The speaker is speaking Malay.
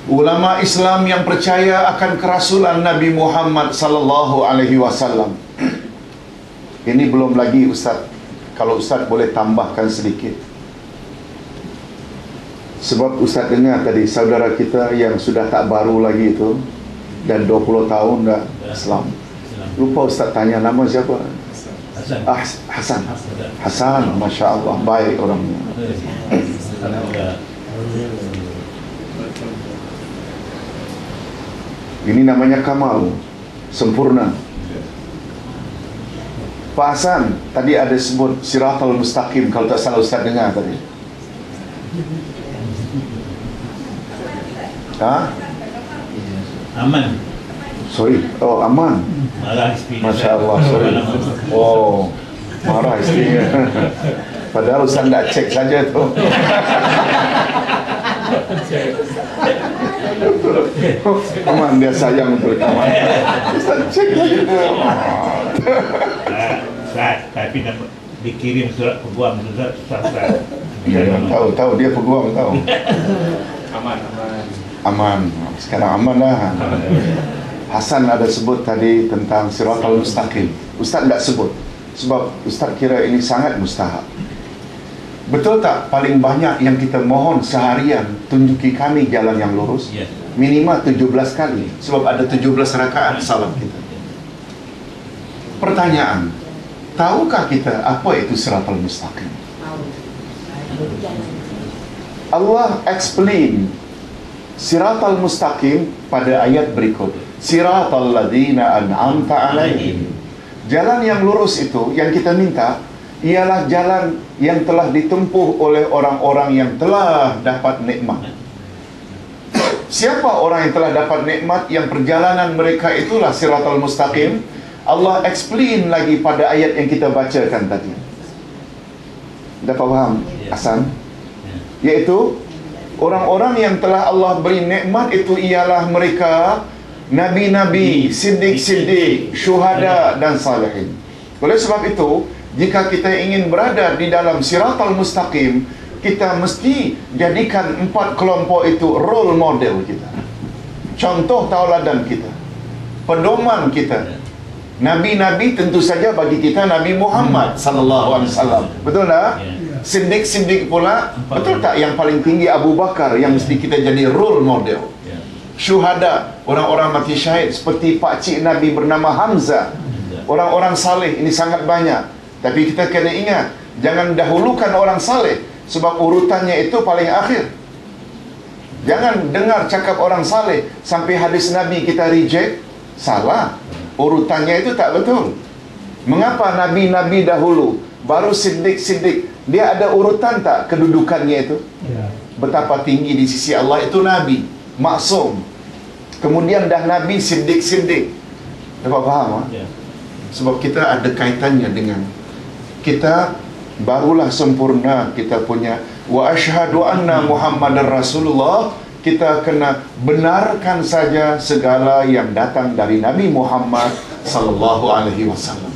ulama Islam yang percaya akan kerasulan Nabi Muhammad sallallahu alaihi wasallam. Ini belum lagi Ustaz. Kalau Ustaz boleh tambahkan sedikit. Sebab Ustaz dengar tadi saudara kita yang sudah tak baru lagi itu, dan 20 tahun dah Islam. Lupa Ustaz tanya nama siapa? Hasan. Hasan, Masya Allah, baik orangnya. Ini namanya kamal, sempurna. Pak Hasan, tadi ada sebut Siratal Mustaqim, kalau tak salah Ustaz dengar tadi. Aman. Sorry, oh aman. Marah isteri. Masya Allah, sorry. Oh, marah istrinya. Padahal Ustaz tak cek saja tu. Aman, dia sayang betul aman. Ustaz cek lagi. Tapi dikirim surat peguam Ustaz. Tahu dia peguam tahu. Aman. Sekarang aman lah. Hasan ada sebut tadi tentang Siratal Mustaqim. Ustaz tak sebut sebab Ustaz kira ini sangat mustahab. Betul tak paling banyak yang kita mohon seharian, tunjuki kami jalan yang lurus? Yes. Minimal 17 kali. Sebab ada 17 rakaat salat kita. Pertanyaan, tahukah kita apa itu Siratal Mustaqim? Allah explain Siratal Mustaqim pada ayat berikut. Siratal ladzina an'amta alaihim. Jalan yang lurus itu yang kita minta ialah jalan yang telah ditempuh oleh orang-orang yang telah dapat nikmat. Siapa orang yang telah dapat nikmat yang perjalanan mereka itulah Siratal Mustaqim? Allah explain lagi pada ayat yang kita bacakan tadi. Dapat faham, Hasan? Yaitu orang-orang yang telah Allah beri nikmat itu ialah mereka Nabi-Nabi, Siddiq-Siddiq, Syuhada dan Salihin. Oleh sebab itu, jika kita ingin berada di dalam Siratal Mustaqim, kita mesti jadikan 4 kelompok itu role model kita, contoh tauladan kita, pedoman kita. Nabi-Nabi tentu saja bagi kita Nabi Muhammad sallallahu alaihi wasallam. Betul tak? Siddiq pula, betul tak yang paling tinggi Abu Bakar yang mesti kita jadi role model. Syuhada, orang-orang mati syahid seperti pakcik Nabi bernama Hamzah. Orang-orang saleh ini sangat banyak. Tapi kita kena ingat, jangan dahulukan orang saleh sebab urutannya itu paling akhir. Jangan dengar cakap orang saleh sampai hadis Nabi kita reject. Salah. Urutannya itu tak betul. Mengapa Nabi-Nabi dahulu, baru Siddiq? Dia ada urutan tak kedudukannya itu? Betapa tinggi di sisi Allah itu Nabi maksum. Kemudian dah Nabi Siddiq. Dapat faham? Sebab kita ada kaitannya dengan kita barulah sempurna kita punya wa asyhadu anna Muhammadar Rasulullah. Kita kena benarkan saja segala yang datang dari Nabi Muhammad sallallahu alaihi wasallam.